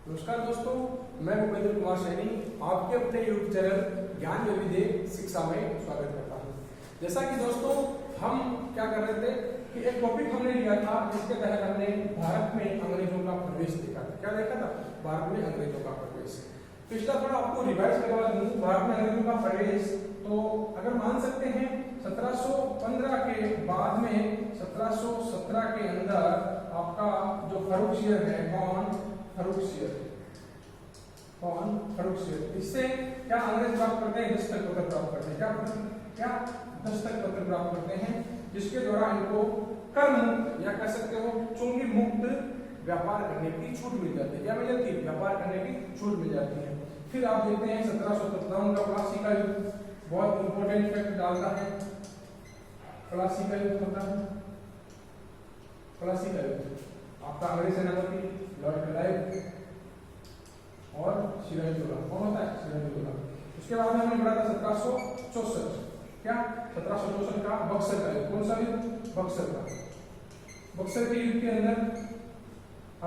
नमस्कार दोस्तों, मैं भूपेंद्र कुमार सैनी आपके अपने यूट्यूब चैनल ज्ञान विविधे शिक्षा में स्वागत करता हूं। जैसा कि दोस्तों हम क्या कर रहे थे कि एक टॉपिक हमने लिया था जिसके तहत हमने भारत में अंग्रेजों का प्रवेश देखा था। क्या देखा था? भारत में अंग्रेजों का प्रवेश। पिछला थोड़ा आपको रिवाइज करवा दूं। भारत में अंग्रेजों का प्रवेश तो अगर मान सकते हैं 1715 के बाद में 1717 के अंदर आपका जो फर्रुखसियर है, कौन? फर्रुखसियर। इससे क्या अंग्रेज प्राप्त करते हैं? दस्तक पत्र प्राप्त करते हैं। क्या दस्तक पत्र प्राप्त करते हैं, जिसके द्वारा इनको कर मुक्त या कह सकते हो चुंगी मुक्त व्यापार करने की छूट मिल जाती है। क्या मिल जाती है? व्यापार करने की छूट मिल जाती है। फिर आप देखते हैं 1757 का प्लासी का युद्ध बहुत इंपॉर्टेंट इफेक्ट डालता है। प्लासी का युद्ध होता है। प्लासी का युद्ध आपका अंग्रेज सेनापति लॉर्ड क्लाइव और सिराजुद्दौला। कौन होता है? सिराजुद्दौला। उसके बाद में हमने पढ़ा था 1764। क्या? 1764 का बक्सर का युद्ध। कौन सा युद्ध? बक्सर का। बक्सर के युद्ध के अंदर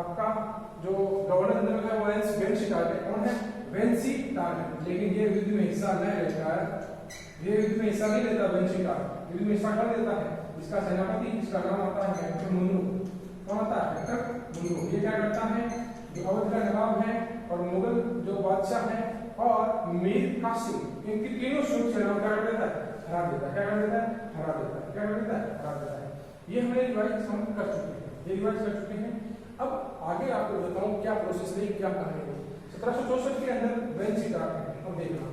आपका जो गवर्नर जनरल है वो वेंसी टारगेट। कौन है? वेंसी टारगेट। लेकिन ये युद्ध में हिस्सा नहीं लेता है। ये युद्ध में हिस्सा नहीं लेता वेंसी टारगेट। युद्ध में हिस्सा कौन लेता है? इसका सेनापति, जिसका नाम आता है हेक्टर मुनरो। कौन आता है? Hector Munro. ये क्या करता है? जो अवध का नवाब है और मुगल जो बादशाह है और मीर कासिम, इनकी तीनों सूरत सेनाओं क्या कर देता है? हरा देता है। क्या कर देता है? हरा देता है। क्या कर देता है? हरा देता है। ये हमने रिवाइज हम कर चुके हैं। ये रिवाइज कर चुके हैं। अब आगे आपको बताऊं क्या प्रोसेस रही, क्या कहानी रही। 1764 के अंदर वेंसी टारगेट अब देखना।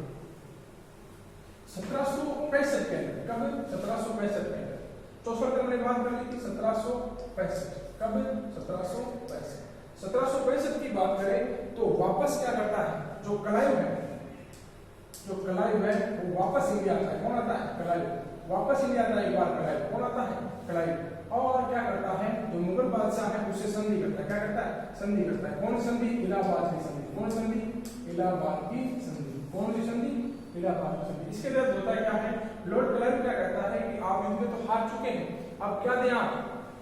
1765 के अंदर, कब? 1765 के अंदर 64 हमने बात कर ली थी। 1765 कब? 1765। 1765 की बात करें तो वापस क्या करता है? जो क्लाइव है, वो वापस इंडिया आता है। कौन आता है? क्लाइव। वापस इंडिया आता है एक बार क्लाइव। कौन आता है? क्लाइव। और क्या करता है? जो मुगल बादशाह है उससे संधि करता है। क्या करता है? संधि करता है। कौन संधि? इलाहाबाद की संधि। कौन संधि? इलाहाबाद की संधि। कौन सी संधि? इलाहाबाद की संधि। इसके तहत होता क्या है? लॉर्ड क्लाइव क्या करता है कि आप युद्ध में तो हार चुके हैं, अब क्या दें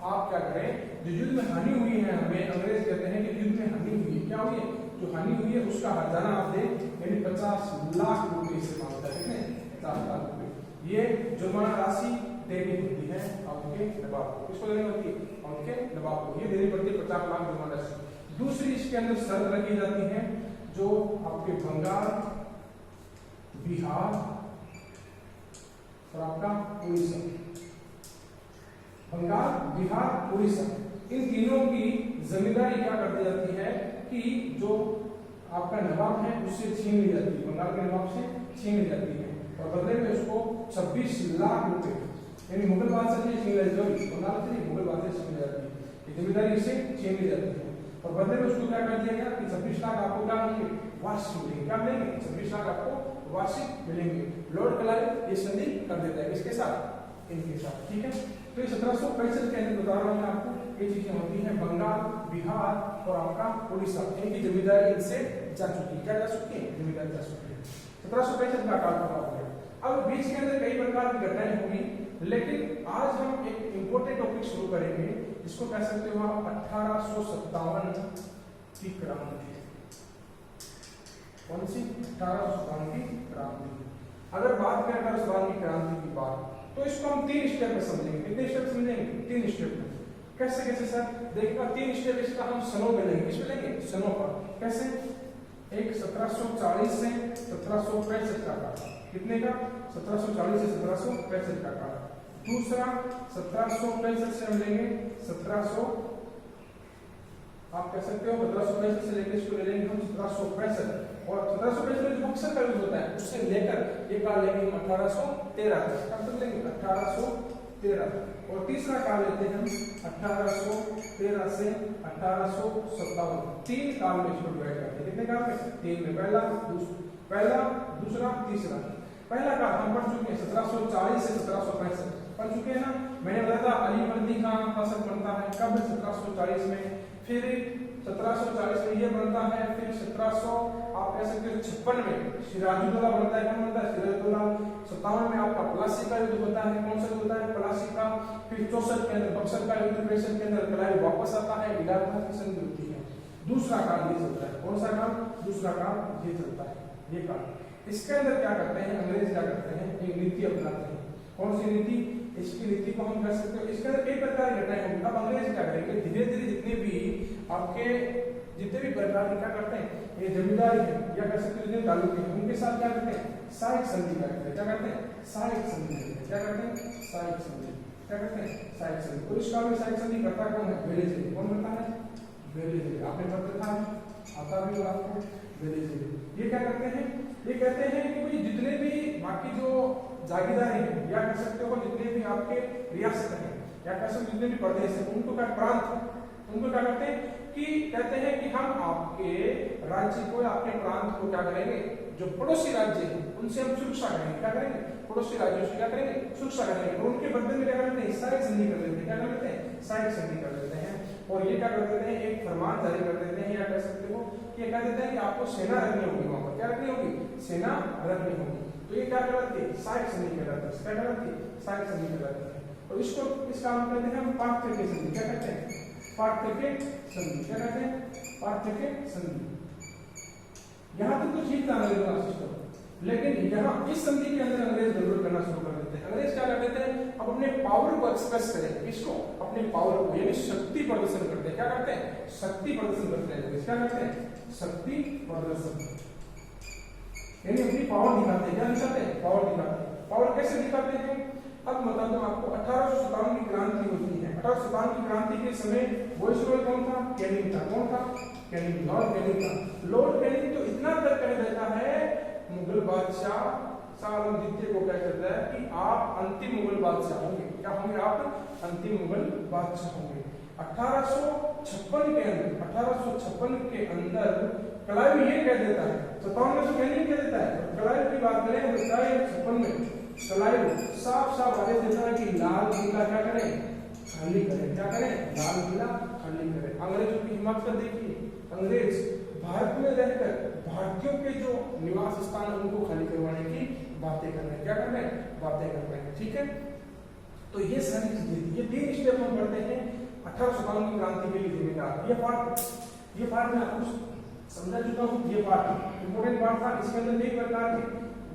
आप क्या करें? जो युद्ध में हानि हुई है, हमें अंग्रेज कहते हैं कि युद्ध में हानि हुई है। क्या हुई है? जो हानि हुई है उसका हर्जाना आप दें, यानी 50 लाख रुपए से मांगता है। कितने? 50 लाख रुपए। ये जुर्माना राशि देनी होती है उनके नवाब को। किसको देनी होती है? उनके नवाब को। ये देनी पड़ती है 50 लाख जुर्माना राशि। दूसरी इसके अंदर शर्त रखी जाती है, जो आपके बंगाल, बिहार और आपका उड़ीसा, बंगाल, बिहार, उड़ीसा, इन तीनों की जमींदारी क्या कर दी जाती है कि जो आपका नवाब है उससे छीन ली जाती है। बंगाल के नवाब से छीन ली जाती है और बदले में उसको 26 लाख रुपए, यानी मुगल बादशाह से छीन ली जाती है। बंगाल से मुगल बादशाह छीन ली जाती है, ये जमींदारी इससे छीन ली जाती है और बदले में उसको क्या कर दिया गया कि 26 लाख आपको क्या मिलेंगे? वार्षिक मिलेंगे। क्या मिलेंगे? 26 लाख आपको वार्षिक मिलेंगे। लॉर्ड क्लाइव ये संधि कर देता है। किसके साथ? इनके साथ। ठीक है। तो ये 1765 के अंदर बता रहा हूं मैं आपको, ये चीजें होती हैं। बंगाल, बिहार और आपका उड़ीसा, इनकी जमींदारी इनसे जा चुकी है। क्या जा चुकी है? जमींदारी जा चुकी है। 1765 का काल पूरा हो गया। अब बीच के अंदर कई प्रकार की घटनाएं हुई, लेकिन आज हम एक इंपॉर्टेंट टॉपिक शुरू करेंगे, जिसको कह सकते हो आप 1857 की क्रांति। कौन सी? 1857 की क्रांति। अगर बात करें 1857 की क्रांति की बात, तो इसको हम 3 स्टेप में समझेंगे। कितने स्टेप समझेंगे? 3 स्टेप में। कैसे सर? देखिएगा 3 स्टेप इसका हम सनों में लेंगे। किस पे लेंगे? सनों पर। कैसे? एक 1740 से 1765 का काल। कितने का? 1740 से 1765 का काल। दूसरा 1765 से हम लेंगे 1700, आप कह सकते हो 1765 से लेकर इसको ले लेंगे हम 1765 और 1765 में जो बक्सर का युद्ध होता है उससे लेकर ये काल लेंगे हम 1813 तक। कब तक लेंगे? 1813। और तीसरा काल लेते हैं हम 1813 से 1857। 3 काल में इसको डिवाइड करते हैं। कितने काल में? 3 में। पहला, दूसरा, तीसरा। पहला काल हम पढ़ चुके हैं 1740 से 1765 पढ़ चुके हैं ना। मैंने बताया था अली वर्दी खान शासक बनता है। कब? 1740 में। फिर 1740 में ये बनता है। फिर 1700 आप कह सकते हो 56 में सिराजुद्दौला बनता है। कौन बनता है? सिराजुद्दौला। 57 में आपका प्लासी का युद्ध होता है। कौन सा होता है? प्लासी का। फिर 64 के अंदर बक्सर का युद्ध, 65 के अंदर क्लाइव वापस आता है, इलाहाबाद की संधि होती है। दूसरा काम ये चलता है। कौन सा काम? दूसरा काम ये चलता है, ये काम। इसके अंदर क्या करते हैं अंग्रेज, क्या करते हैं, एक नीति अपनाते हैं। कौन सी नीति? इसकी नीति को हम कह सकते हैं, इसके अंदर कई प्रकार की घटनाएं होंगी। अब अंग्रेज क्या करेंगे, धीरे धीरे जितने भी प्रकार के क्या करते हैं, ये जमींदारी है या कह सकते हैं जितने तालुके हैं, उनके साथ क्या करते हैं, सहायक संधि करते हैं। क्या करते हैं? सहायक संधि करते हैं। क्या करते हैं? सहायक संधि। क्या करते हैं? सहायक संधि। और इस काल में सहायक संधि करता कौन है? वेलेज़ली। कौन करता है? वेलेज़ली। आपने पढ़ा था, आता भी होगा आपको, वेलेज़ली। ये क्या करते हैं, ये कहते हैं कि भाई जितने भी बाकी जो जागीरदार हैं या कह सकते हो जितने भी आपके रियासत हैं या कह सकते जितने भी प्रदेश हैं, उनको क्या प्रांत, उनको क्या करते हैं कि कहते हैं कि हम आपके राज्य को, आपके प्रांत को क्या करेंगे, जो पड़ोसी राज्य हैं उनसे हम सुरक्षा करेंगे। क्या करेंगे? पड़ोसी राज्यों से क्या करेंगे? सुरक्षा करेंगे। और उनके बदले में क्या करते हैं? सहायक संधि कर देते हैं। क्या कर देते हैं? सहायक संधि कर देते हैं। और ये क्या कर देते हैं, एक फरमान जारी कर देते हैं या कह सकते हो कि कह देते हैं कि आपको सेना रखनी होगी वहां पर। क्या रखनी होगी? सेना रखनी होगी। तो ये क्या कहलाती है? सहायक संधि कहलाती है। क्या कहलाती है? सहायक संधि कहलाती है। और इसको, इस काम कहते हैं हम पार्थक्य संधि। क्या कहते हैं? पार्थक्य संधि। क्या कहते हैं? पार्थक्य संधि। यहाँ तक तो ठीक था अंग्रेजों का सिस्टम, लेकिन यहाँ इस संधि के अंदर अंग्रेज गड़बड़ करना शुरू कर देते हैं। अंग्रेज क्या कर देते हैं, अब अपने पावर को एक्सप्रेस करें, इसको अपने पावर को यानी शक्ति प्रदर्शन करते हैं। क्या करते हैं? शक्ति प्रदर्शन करते हैं। क्या करते हैं? शक्ति प्रदर्शन यानी अपनी पावर दिखाते हैं। क्या दिखाते हैं? पावर दिखाते हैं। पावर कैसे दिखाते हैं? अब बता दूं आपको, 1857 की क्रांति होती है। 1857 की क्रांति के समय वाइसरॉय कौन था? कैनिंग था। कौन था? कैनिंग, लॉर्ड कैनिंग था। लॉर्ड कैनिंग तो इतना तक कह देता है मुगल बादशाह शाह आलम द्वितीय को क्या कहता है कि आप अंतिम मुगल बादशाह होंगे। क्या होंगे? आप अंतिम मुगल बादशाह होंगे। 1856 के अंदर, 1856 के अंदर क्लाइव ये कह देता है, 57 में तो कैनिंग कह देता है, क्लाइव की बात करें तो 56 में क्लाइव साफ साफ आदेश देता है कि लाल किला क्या करें? खाली करें। क्या करें? लाल किला खाली करें। अंग्रेजों की हिम्मत कर देखिए, अंग्रेज भारत में रहकर भारतीयों के जो निवास स्थान उनको खाली करवाने की बातें कर रहे हैं। क्या कर रहे हैं? बातें कर रहे हैं। ठीक है, तो ये सारी चीजें थी। ये 3 स्टेप हम पढ़ते हैं 1857 की क्रांति के लिए जिम्मेदार। ये पार्ट मैं आपको समझा चुका हूँ। ये पार्ट इंपोर्टेंट पार्ट था। इसके अंदर कई प्रकार के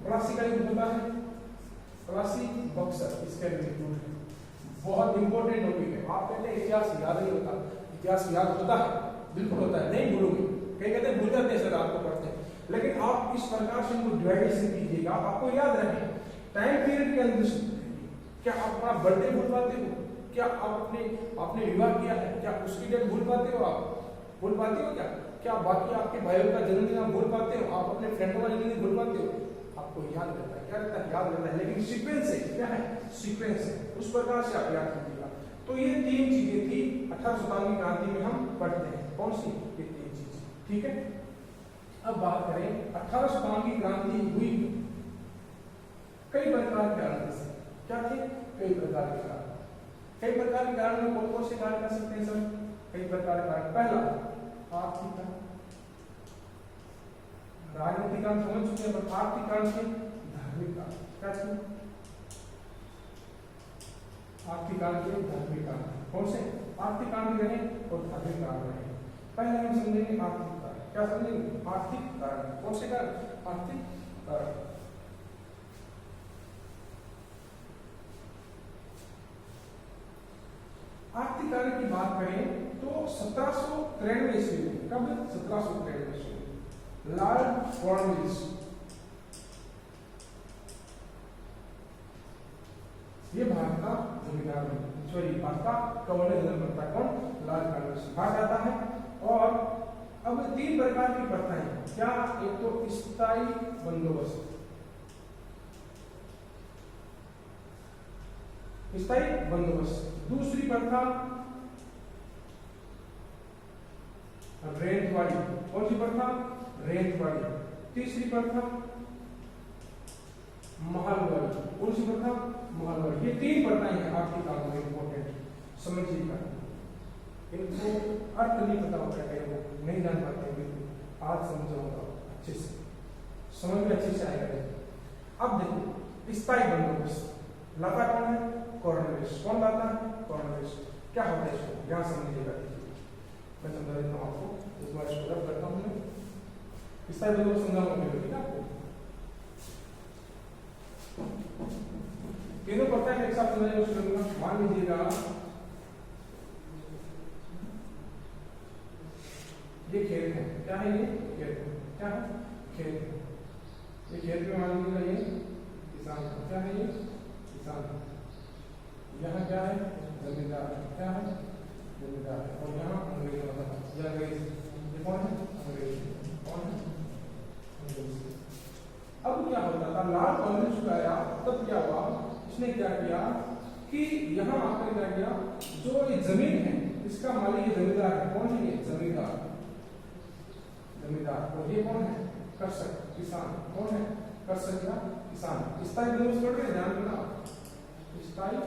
प्लासी का युद्ध होता है, प्लासी बक्सर इसके अंदर बहुत इंपॉर्टेंट टॉपिक है। आप कहते हैं इतिहास याद नहीं होता, इतिहास याद होता है, बिल्कुल होता है, नहीं भूलोगे। कई कहते हैं भूल जाते हैं सर, आपको पढ़ते हैं, लेकिन आप इस प्रकार से इनको डिवाइडेशन कीजिएगा, आपको याद रहे टाइम पीरियड के अंदर। क्या आप अपना बर्थडे भूल पाते हो? क्या आप आपने विवाह किया है, क्या उसकी डेट भूल पाते हो? आप भूल पाते हो क्या बाकी आपके भाइयों का जन्मदिन आप भूल पाते हो? आप अपने फ्रेंडों का जन्मदिन भूल पाते हो? आपको याद रहता है। क्या रहता है? याद रहता है, लेकिन सीक्वेंस है। क्या है? सीक्वेंस है, उस प्रकार से आप याद कीजिएगा। तो ये 3 चीजें थी 1857 की क्रांति में हम पढ़ते हैं। कौन सी? ये 3 चीजें। ठीक है, अब बात करें 1857 की क्रांति हुई कई प्रकार के कारण से। क्या थे? कई प्रकार के कारण। कई प्रकार के कारण में कौन से कारण कर सकते हैं सर? कई प्रकार के कारण। पहला आर्थिक कारण, राजनीतिक कारण समझ चुके हैं, पर आर्थिक कारण से धार्मिक कारण। क्या थे? आर्थिक कारण के धार्मिक कारण। कौन से? आर्थिक कारण भी रहे और धार्मिक कारण रहे। पहले हम समझेंगे आर्थिक कारण। क्या समझेंगे? आर्थिक कारण। कौन से कारण? आर्थिक कारण। आर्थिक कारण की बात करें तो 1793 ईस्वी में, कब? 1793 ईस्वी में लॉर्ड कॉर्नवालिस, ये भारत का जमींदार बना, सॉरी भारत का गवर्नर जनरल बनता है। कौन? लॉर्ड कॉर्नवालिस भारत आता है। और अब 3 प्रकार की प्रथाएं। क्या? एक तो स्थायी बंदोबस्त, स्थायी बंदोबस्त। दूसरी प्रथा रेंट वाली। कौन सी प्रथा? रेंट वाली। तीसरी प्रथा महल वाली। कौन सी प्रथा? महल वाली। ये 3 प्रथाएं हैं आर्थिक कानून में, इंपॉर्टेंट समझिएगा। इनको अर्थ नहीं पता होता है, कई लोग नहीं जान पाते हैं। आज समझाऊंगा अच्छे से, समझ में अच्छे से आएगा। अब देखो स्थायी बंदोबस्त लाता कौन है? कॉर्नवालिस। कौन लाता है? कॉर्नवालिस। क्या होता है इसको यहाँ समझिएगा। मैं समझा देता हूँ आपको, इस बार स्थायी बंदोबस्त समझाऊंगा फिर, ठीक है आपको। तीनों पता है एक साथ समझाने की कोशिश करूंगा। मान लीजिएगा ये खेत है, क्या है ये खेत है, क्या है खेत है, ये खेत में मान लीजिएगा ये किसान है, क्या है ये किसान है, यहाँ क्या है जमींदार, क्या है जमींदार, और यहाँ अंग्रेज होता है, ये अंग्रेज, ये कौन है अंग्रेज, कौन है अंग्रेज। अब क्या होता था, लाल कांग्रेस को आया तब क्या हुआ, इसने क्या किया कि यहाँ आकर क्या किया, जो ये जमीन है इसका मालिक ये जमींदार है, कौन है ये जमींदार, जमींदार, और ये कौन है कृषक किसान, कौन है कृषक या किसान। स्थायी बंदोबस्त पढ़ रहे, ध्यान देना, स्थायी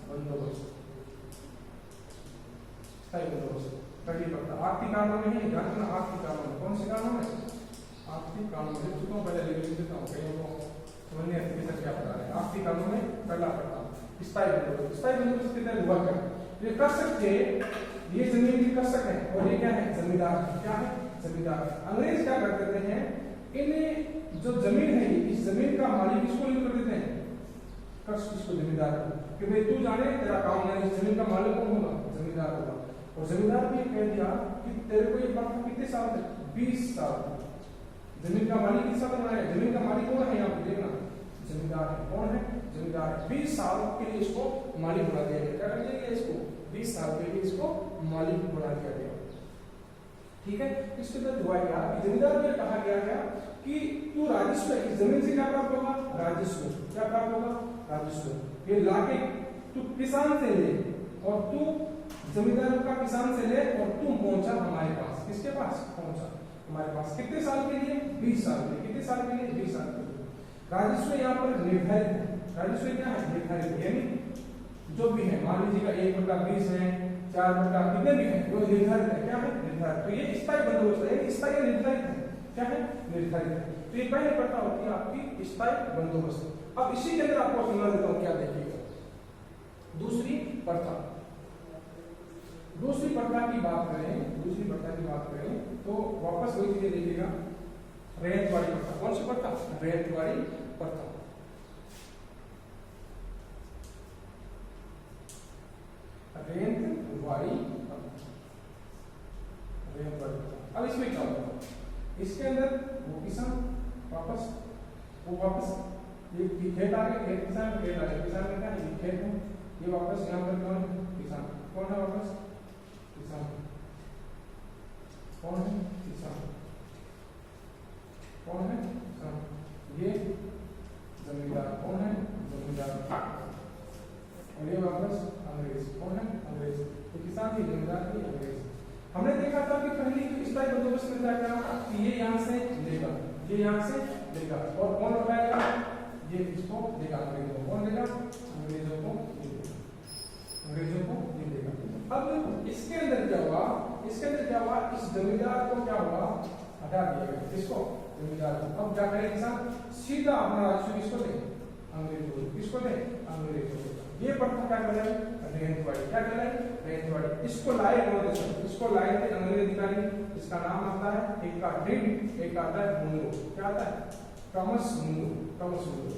बंदोबस्त, स्थायी बंदोबस्त पहली पढ़ता आर्थिक कानून में है, ध्यान देना आर्थिक कानून, कौन से कानून है आर्थिक कानून, लिख चुका हूँ पहले, लिख देता हूँ कहीं को समझने क्या पता है। आर्थिक कानून में पहला पढ़ता स्थायी बंदोबस्त, स्थायी बंदोबस्त के तहत हुआ क्या, ये कृषक थे, ये जमीन की कृषक है, और ये क्या है जमींदार, क्या है जमींदार। अंग्रेज क्या कर देते हैं, इन जो जमीन है इस जमीन का मालिक किसको लिख कर देते हैं, कृषक किसको जमींदार को, कि भाई तू जाने तेरा काम है, इस जमीन का मालिक कौन होगा जमींदार होगा। और जमींदार भी कह दिया कि तेरे को ये पट्टा कितने साल तक 20 साल, जमीन का मालिक किस साल बनाया, जमीन का मालिक कौन है यहाँ पे देखना जमींदार है, कौन है जमींदार है। 20 साल के लिए इसको मालिक बना दिया गया, क्या कर दिया गया इसको 20 साल के लिए इसको मालिक बना दिया गया, ठीक है। इसके तहत हुआ क्या कि जमींदार में कहा गया है कि तू राजस्व इस जमीन से क्या प्राप्त होगा, राजस्व, क्या प्राप्त होगा राजस्व, ये लाके तू किसान से ले, और तू जमींदार का किसान से ले, और तू पहुंचा हमारे पास, किसके पास पहुंचा हमारे पास, कितने साल के लिए 20 साल के लिए, कितने साल के लिए 20 साल के लिए। राजस्व यहाँ पर निर्धारित है, राजस्व क्या है निर्धारित, यानी जो भी है मान लीजिएगा 1/20 है, 4 कितने भी है वो निर्धारित है, क्या है निर्धारित। तो ये स्थायी बंदोबस्त है, स्थायी निर्धारित है, क्या है निर्धारित है। तो ये पहले पढ़ता होती है आपकी स्थायी बंदोबस्त। अब इसी के अंदर आपको समझा देता हूँ क्या देखिएगा, दूसरी प्रथा, दूसरी प्रथा की बात करें, दूसरी प्रथा की बात करें तो वापस वही चीजें देखिएगा, रैयत वाली प्रथा, कौन सी प्रथा रैयत वाली प्रथा, रैयत वाली प्रथा, रैयत वाली प्रथा। अब इसमें क्या होगा, इसके अंदर वो किसान वापस ये खेत आ गए, खेत किसान खेत आ गए, किसान में क्या है खेत है, ये वापस यहाँ पर कौन है किसान, कौन है वापस किसान, कौन है किसान, कौन है किसान, ये जमींदार, कौन है जमींदार, और ये वापस अंग्रेज, कौन है अंग्रेज। तो किसान की जमींदार की अंग्रेज। हमने देखा था कि पहली स्थायी बंदोबस्त में क्या करा कि ये यहाँ से लेगा, ये यहाँ से लेगा, और कौन उठाएगा ये इसको देगा अंग्रेजों को, कौन देगा अंग्रेजों को देगा, अंग्रेजों को ये देगा। अब इसके अंदर क्या हुआ, इसके अंदर क्या हुआ, इस जमींदार को क्या हुआ हटा दिया गया, किसको जमींदार को। अब क्या करे किसान, सीधा अपना राजस्व किसको दे अंग्रेजों को, किसको दे अंग्रेजों को। ये प्रथा क्या करे रैयत वाली, क्या करे रैयत वाली। इसको लाए कौन थे, इसको लाए थे अंग्रेज अधिकारी, इसका नाम आता है एक का ड्रिड, एक आता है मुंगो, क्या आता है टॉमस मुंगो, टॉमस मुंगो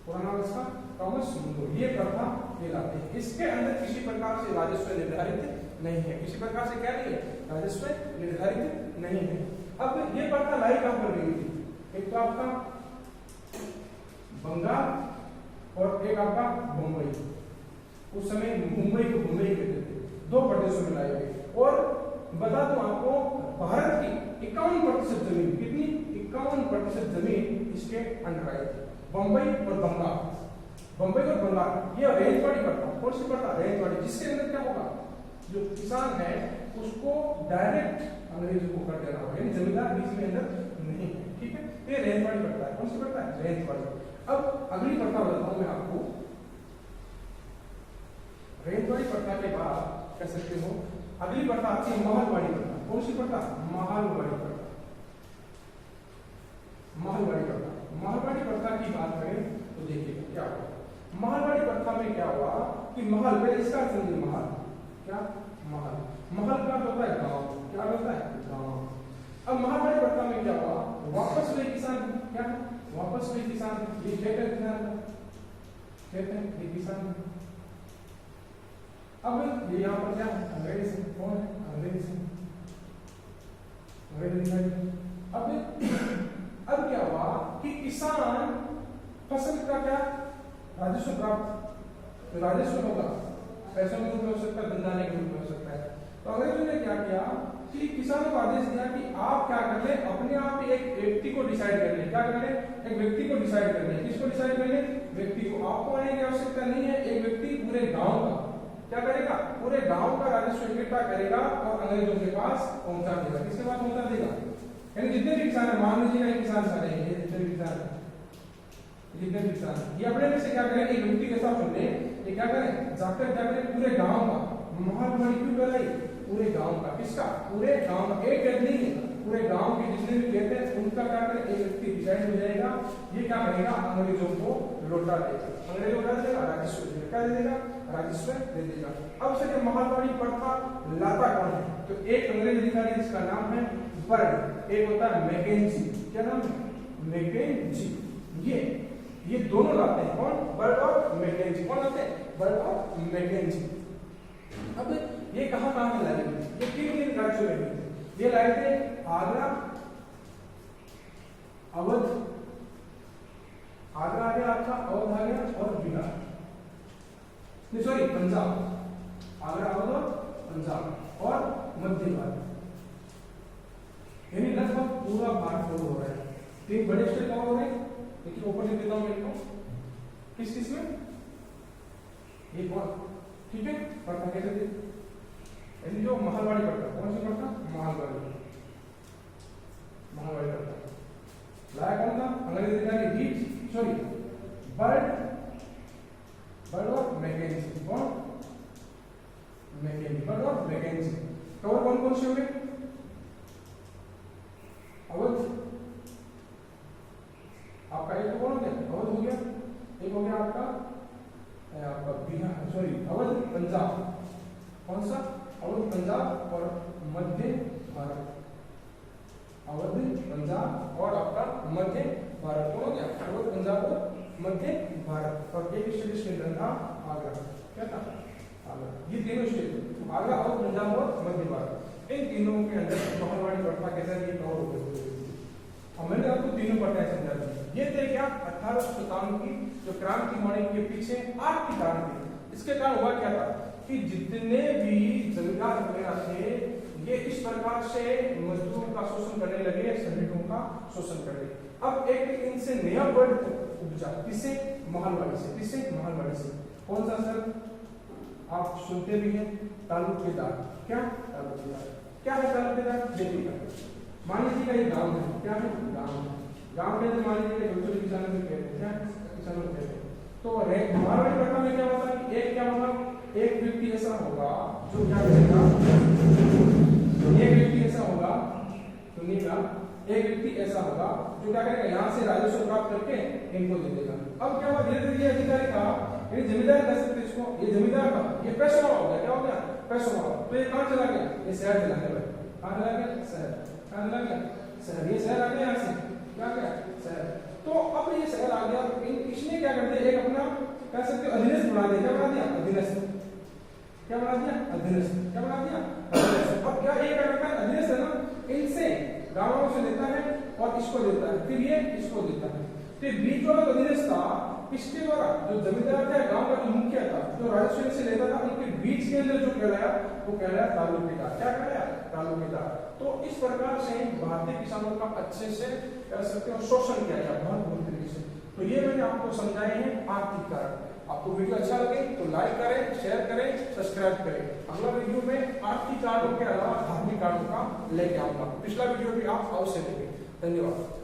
पूरा नाम इसका टॉमस मुंगो। ये प्रथा कहलाती है। इसके अंदर किसी प्रकार से राजस्व निर्धारित नहीं है, किसी प्रकार से क्या नहीं है राजस्व निर्धारित नहीं है। अब ये प्रथा लाई कहां पर गई थी, एक तो आपका बंगाल और एक आपका मुंबई, उस समय मुंबई को मुंबई कहते थे, दो प्रदेशों में लाई गई। और बता दूं आपको भारत की 51% जमीन, कितनी 51% जमीन इसके अंडर आई थी, बंबई और बंगाल, बंबई और बंगाल। ये रैयत वाली प्रथा, कौन सी प्रथा रैयत वाली, जिसके अंदर क्या होगा जो किसान है उसको डायरेक्ट अंग्रेजों को कर देना होगा, यानी जमींदार बीच में अंदर नहीं है, ठीक है। ये रैयत वाली प्रथा है, कौन सी प्रथा है रैयत वाली। अब अगली प्रथा बताता हूं मैं आपको, रैयत वाली प्रथा के बाद कह सकते हो अगली प्रथा आती है महलवाड़ी प्रथा। कौन सी प्रथा महलवाड़ी प्रथा, महलवाड़ी प्रथा। महलवाड़ी प्रथा की बात करें तो देखिए क्या हुआ, महलवाड़ी प्रथा में क्या हुआ कि महल, पहले इसका समझिए महल, क्या महल, महल का होता है गांव, क्या होता है गांव। अब महलवाड़ी प्रथा में क्या हुआ, ये खेत है किसान का, खेत है, ये किसान है। अब ये यहाँ पर क्या है, अंग्रेज सिंह, कौन है, अंग्रेज सिंह, अंग्रेज अधिकारी। अब क्या हुआ कि किसान फसल का क्या राजस्व प्राप्त, तो राजस्व होगा, पैसों के रूप में हो सकता है, धनदाने के रूप में हो सकता है। तो अंग्रेजों ने क्या किया कि किसानों को आदेश दिया कि आप क्या कर ले, अपने आप ही एक व्यक्ति को डिसाइड कर ले, क्या कर ले, एक व्यक्ति को डिसाइड कर ले। किसको डिसाइड कर ले, व्यक्ति को। आपको आने की आवश्यकता नहीं है, एक व्यक्ति पूरे गांव का क्या करेगा, पूरे गांव का राजस्व इकट्ठा करेगा और अंग्रेजों के पास पहुंचा देगा। किसके पास पहुंचा देगा, यानी जितने भी किसान है, मान लीजिए एक किसान सारे हैं, ये जितने भी किसान है, जितने भी किसान है, ये अपने में से क्या करें, एक व्यक्ति के साथ चुन ले, ये क्या करें, जाकर क्या करें, पूरे गांव का, महामारी क्यों कराई, पूरे गांव का, किसका, पूरे गांव का, एक खेत नहीं है, पूरे गांव के जितने भी खेत है उनका क्या करें, एक व्यक्ति डिसाइड हो जाएगा, ये क्या करेगा, अंग्रेजों को लौटा देगा, अंग्रेजों को देगा, राजस्व देगा, क्या दे देगा, राजस्व दे देगा। अब से महामारी प्रथा लाता कौन है, तो एक अंग्रेज अधिकारी जिसका नाम है बर्ड, एक होता है मैकेंजी, क्या नाम है, मैकेंजी, ये दोनों लाते हैं, कौन, बर्ड और मैकेंजी, कौन लाते हैं, बर्ड और मैकेंजी। अब ये कहां से लाए थे, ये किन राज्यों में थे, ये लाए थे आगरा, अवध, आगरा आ गया आपका, अवध आ गया और बिहार, नहीं सॉरी पंजाब, आगरा, अवध और पंजाब और मध्य भारत, यानी लगभग पूरा भारत कवर हो रहा है। तीन बड़े स्टेट कवर हो रहे हैं, लेकिन ऊपर लिख देता हूं मैं इनको, किस किस में, ये कौन, ठीक है, पढ़ता कैसे थे, यानी जो महालवाड़ी पढ़ता, कौन सी पढ़ता, महालवाड़ी, महालवाड़ी पढ़ता, लाया कौन था, अंग्रेज अधिकारी रीड, सॉरी बर्ड, बर्ड और मैकेंजी, कौन, मैकेंजी, बर्ड और मैकेंजी। कवर कौन कौन से हो गए, अवध, आपका एक कौन हो गया, अवध हो गया, एक हो गया आपका बिहार, सॉरी अवध पंजाब, कौन सा, अवध पंजाब और मध्य भारत, अवध पंजाब और आपका मध्य भारत, कौन हो गया, अवध पंजाब और मध्य भारत। और एक स्टेट इसके अंदर था आगरा, क्या था, आगरा, ये तीनों स्टेट, आगरा, अवध पंजाब और मध्य भारत, इन तीनों के अंदर महालवाड़ी प्रथा कैसा ये कवर हो गई। और मैंने आपको तीनों प्रथाएं समझा दी। ये थे क्या 1857 की जो क्रांति होने के पीछे आर्थिक कारण थे। इसके कारण हुआ क्या था कि जितने भी जमींदार वगैरह थे ये इस प्रकार से मजदूरों का शोषण करने लगे, श्रमिकों का शोषण करने लगे। अब एक इनसे नया वर्ड उपजा, किससे, महालवाड़ी से, किससे, महालवाड़ी से। कौन सा सर, आप सुनते भी हैं, तालुकेदार, क्या, तालुकेदार, क्या है तालुकेदार, देखिएगा, मान लीजिएगा ये गांव है, क्या है, गांव है, गांव के अंदर मान लीजिए छोटे किसानों को कहते हैं, क्या किसानों को कहते हैं। तो महालवाड़ी प्रथा में क्या होता है कि एक क्या होगा, एक व्यक्ति ऐसा होगा जो क्या करेगा, एक व्यक्ति ऐसा होगा, सुनिएगा, एक व्यक्ति ऐसा होगा जो क्या करेगा, यहाँ से राजस्व प्राप्त करके इनको दे देगा। अब क्या हुआ, धीरे धीरे अधिकारी का, ये जमींदार कह सकते इसको, ये जमींदार का, ये पैसा वाला हो गया, क्या हो गया, पैसा वाला। तो ये कहाँ चला गया, ये शहर चला गया, कहाँ चला गया, शहर, कहाँ चला गया, शहर, ये शहर आ गया, यहाँ से क्या गया, शहर। तो अब ये शहर आ गया, इसने क्या कर दिया, एक अपना कह सकते हो अधीनस्थ बना दिया, क्या बना दिया, अधीनस्थ, क्या बना दिया, अधीनस्थ, क्या बना दिया, अधीनस्थ। अब क्या ये क्या करता है, अधीनस्थ है ना, इनसे गांवों से लेता है और इसको देता है, फिर ये इसको देता है। तो बीच वाला अधीनस्थ था, इसके द्वारा जो जमींदार था, गांव का जो मुखिया था, जो राजस्व से लेता था, उनके बीच के अंदर जो कहलाया वो कहलाया तालुकेदार, क्या कहलाया, तालुकेदार। तो इस प्रकार से भारतीय किसानों का अच्छे से कह सकते हो शोषण किया गया बहुत बुरी तरीके से। तो ये मैंने आपको समझाए हैं आर्थिक कारण। आपको वीडियो अच्छा लगे तो लाइक करें, शेयर करें, सब्सक्राइब करें। अगला वीडियो में आर्थिक कारणों के अलावा धार्मिक कारणों का लेके आऊंगा। पिछला वीडियो भी आप अवश्य देखें। धन्यवाद।